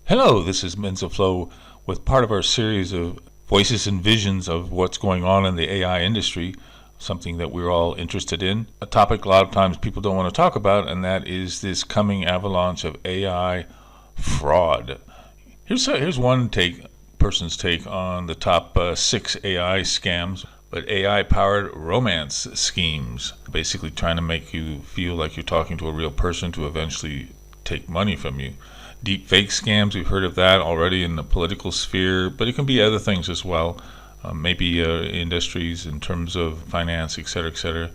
Hello, this is Mensaflow with part of our series of voices and visions of what's going on in the AI industry, something that we're all interested in. A topic a lot of times people don't want to talk about, and that is this coming avalanche of AI fraud. Here's one person's take on the top 6 AI scams, but AI-powered romance schemes, basically trying to make you feel like you're talking to a real person to eventually take money from you. Deepfake scams, we've heard of that already in the political sphere, but it can be other things as well, maybe industries in terms of finance, et cetera, et cetera.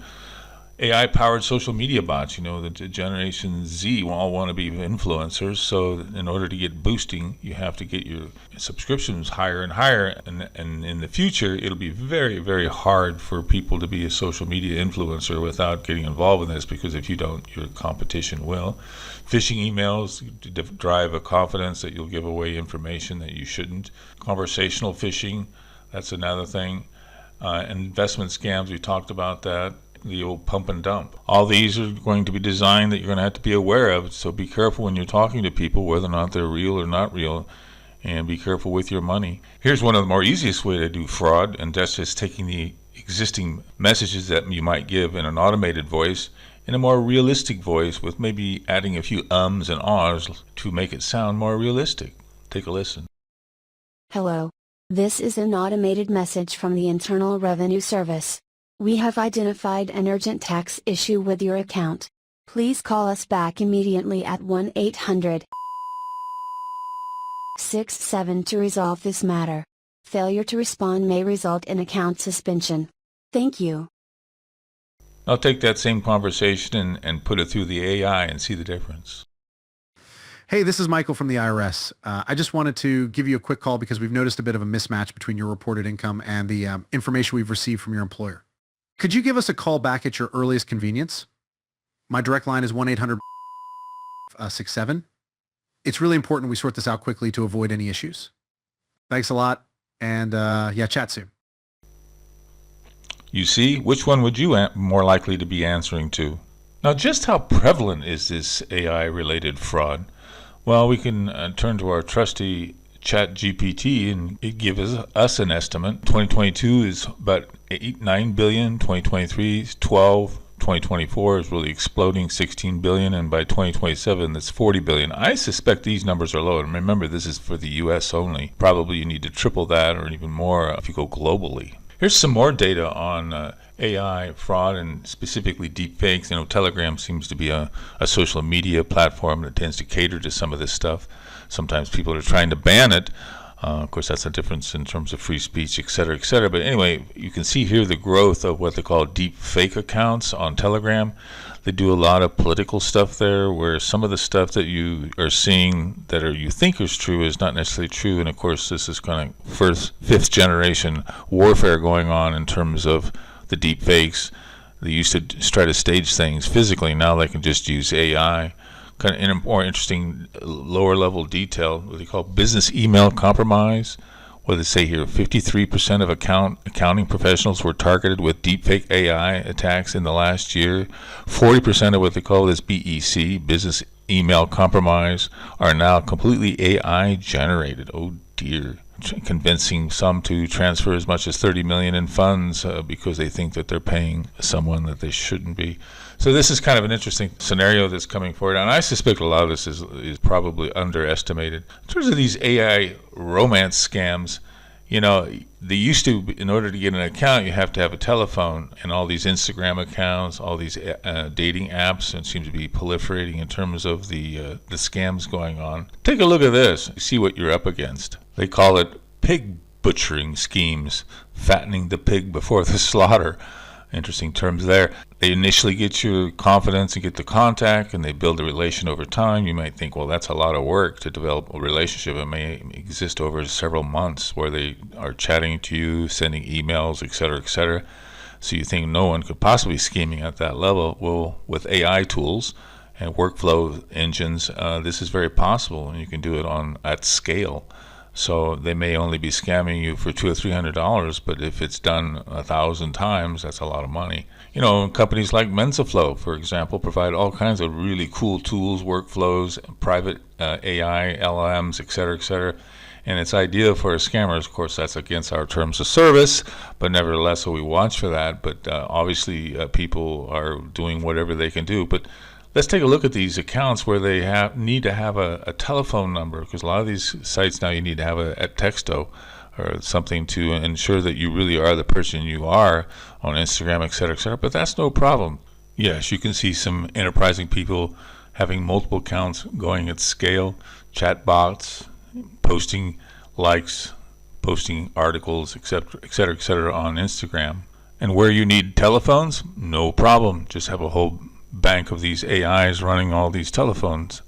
AI-powered social media bots, the Generation Z all want to be influencers, so in order to get boosting, you have to get your subscriptions higher and higher, and in the future, it'll be very, very hard for people to be a social media influencer without getting involved in this, because if you don't, your competition will. Phishing emails drive a confidence that you'll give away information that you shouldn't. Conversational phishing, that's another thing. Investment scams, we talked about that. The old pump and dump. All these are going to be designed that you're going to have to be aware of, so be careful when you're talking to people whether or not they're real or not real, and be careful with your money. Here's one of the more easiest way to do fraud, and that's just taking the existing messages that you might give in an automated voice in a more realistic voice, with maybe adding a few ums and ahs to make it sound more realistic. Take a listen. Hello. This is an automated message from the Internal Revenue Service. We have identified an urgent tax issue with your account. Please call us back immediately at 1-800-67 to resolve this matter. Failure to respond may result in account suspension. Thank you. I'll take that same conversation and put it through the AI and see the difference. Hey, this is Michael from the IRS. I just wanted to give you a quick call because we've noticed a bit of a mismatch between your reported income and the information we've received from your employer. Could you give us a call back at your earliest convenience? My direct line is 1-800-67. It's really important we sort this out quickly to avoid any issues. Thanks a lot, and chat soon. You see, which one would you more likely to be answering to? Now, just how prevalent is this AI-related fraud? Well, we can turn to our trusty ChatGPT, and it gives us an estimate. 2022 is about 9 billion, 2023 is 12, 2024 is really exploding, 16 billion, and by 2027 that's 40 billion. I suspect these numbers are low, and remember, this is for the US only. Probably you need to triple that or even more if you go globally. Here's some more data on AI fraud, and specifically deepfakes. Telegram seems to be a social media platform that tends to cater to some of this stuff. Sometimes people are trying to ban it. Of course, that's a difference in terms of free speech, et cetera, et cetera. But anyway, you can see here the growth of what they call deep fake accounts on Telegram. They do a lot of political stuff there, where some of the stuff that you are seeing that you think is true is not necessarily true. And of course, this is kind of fifth generation warfare going on in terms of the deep fakes. They used to try to stage things physically. Now they can just use AI. Kind of in a more interesting lower level detail, what they call business email compromise. What they say here, 53% of accounting professionals were targeted with deepfake AI attacks in the last year. 40% of what they call this BEC, business email compromise, are now completely AI generated. Oh dear. Convincing some to transfer as much as 30 million in funds because they think that they're paying someone that they shouldn't be. So this is kind of an interesting scenario that's coming forward, and I suspect a lot of this is probably underestimated. In terms of these AI romance scams, they used to, in order to get an account, you have to have a telephone, and all these Instagram accounts, all these dating apps, and seem to be proliferating in terms of the scams going on. Take a look at this. See what you're up against. They call it pig butchering schemes, fattening the pig before the slaughter. Interesting terms there. They initially get your confidence and get the contact, and they build a relation over time. You might think, well, that's a lot of work to develop a relationship. It may exist over several months where they are chatting to you, sending emails, et cetera, et cetera. So you think no one could possibly be scheming at that level. Well, with AI tools and workflow engines, this is very possible, and you can do it at scale. So they may only be scamming you for $200 or $300, but if it's done 1,000 times, that's a lot of money. Companies like Mensaflow, for example, provide all kinds of really cool tools, workflows, private AI, LLMs, et cetera, and it's ideal for scammers. Of course, that's against our terms of service, but nevertheless, so we watch for that. But obviously, people are doing whatever they can do. But let's take a look at these accounts where they need to have a telephone number, because a lot of these sites now you need to have a texto or something to ensure that you really are the person you are on Instagram, et cetera, but that's no problem. Yes, you can see some enterprising people having multiple accounts going at scale, chat bots, posting likes, posting articles, et cetera, on Instagram. And where you need telephones, no problem. Just have a whole bank of these AIs running all these telephones.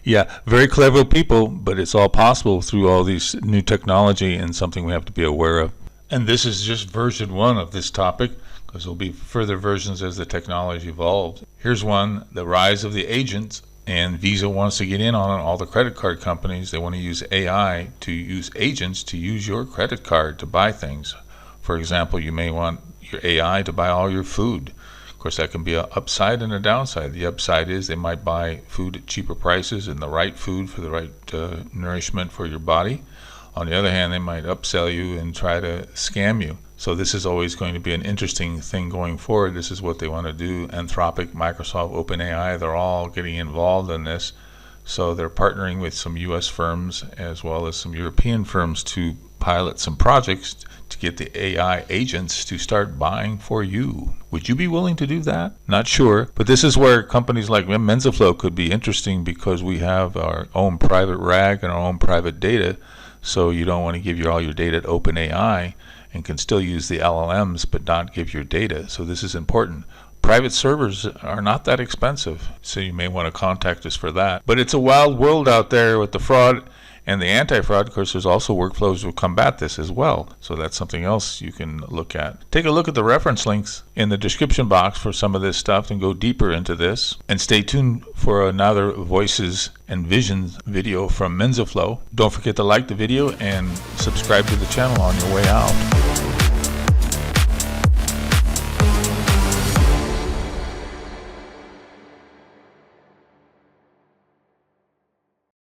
Yeah, very clever people, but it's all possible through all these new technology and something we have to be aware of. And this is just version 1 of this topic, because there'll be further versions as the technology evolves. Here's one, the rise of the agents, and Visa wants to get in on it. All the credit card companies, they want to use AI to use agents to use your credit card to buy things. For example, you may want your AI to buy all your food. Of course, that can be an upside and a downside. The upside is they might buy food at cheaper prices and the right food for the right nourishment for your body. On the other hand, they might upsell you and try to scam you. So this is always going to be an interesting thing going forward. This is what they want to do. Anthropic, Microsoft, OpenAI, they're all getting involved in this. So they're partnering with some U.S. firms as well as some European firms to pilot some projects to get the AI agents to start buying for you. Would you be willing to do that? Not sure, but this is where companies like Mensaflow could be interesting, because we have our own private RAG and our own private data, so you don't want to give all your data to OpenAI and can still use the LLMs but not give your data. So this is important. Private servers are not that expensive, so you may want to contact us for that. But it's a wild world out there with the fraud and the anti-fraud. Of course, there's also workflows to combat this as well. So that's something else you can look at. Take a look at the reference links in the description box for some of this stuff and go deeper into this. And stay tuned for another Voices and Visions video from Mensaflow. Don't forget to like the video and subscribe to the channel on your way out.